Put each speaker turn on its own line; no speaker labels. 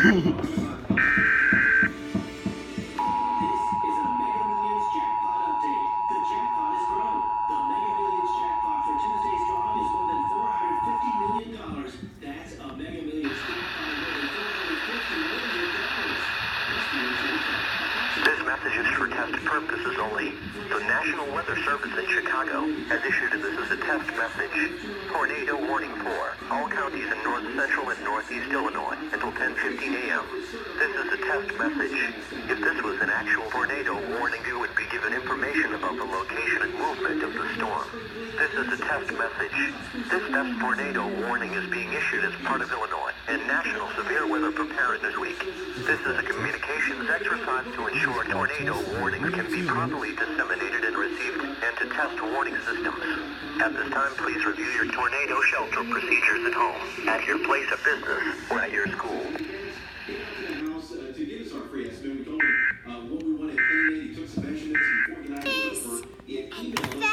This message is for test purposes only. The National Weather Service in Chicago has issued this as a test message. Tornado warning for all counties in north central and northeast Illinois until 10:15 a.m. This is a test message. If this was an actual tornado warning, you would be given information about the location and movement of the storm. This is a test message. This test tornado warning is being issued as part of Illinois and National Severe Weather Preparedness Week. This is a communications exercise to ensure tornado warnings can be properly disseminated and received, and to test warning systems. At this time, please review your tornado shelter procedures at home, at your place of business, or at your school.
To give us our free estimate, we told him what we wanted. He took some measurements and organized it over.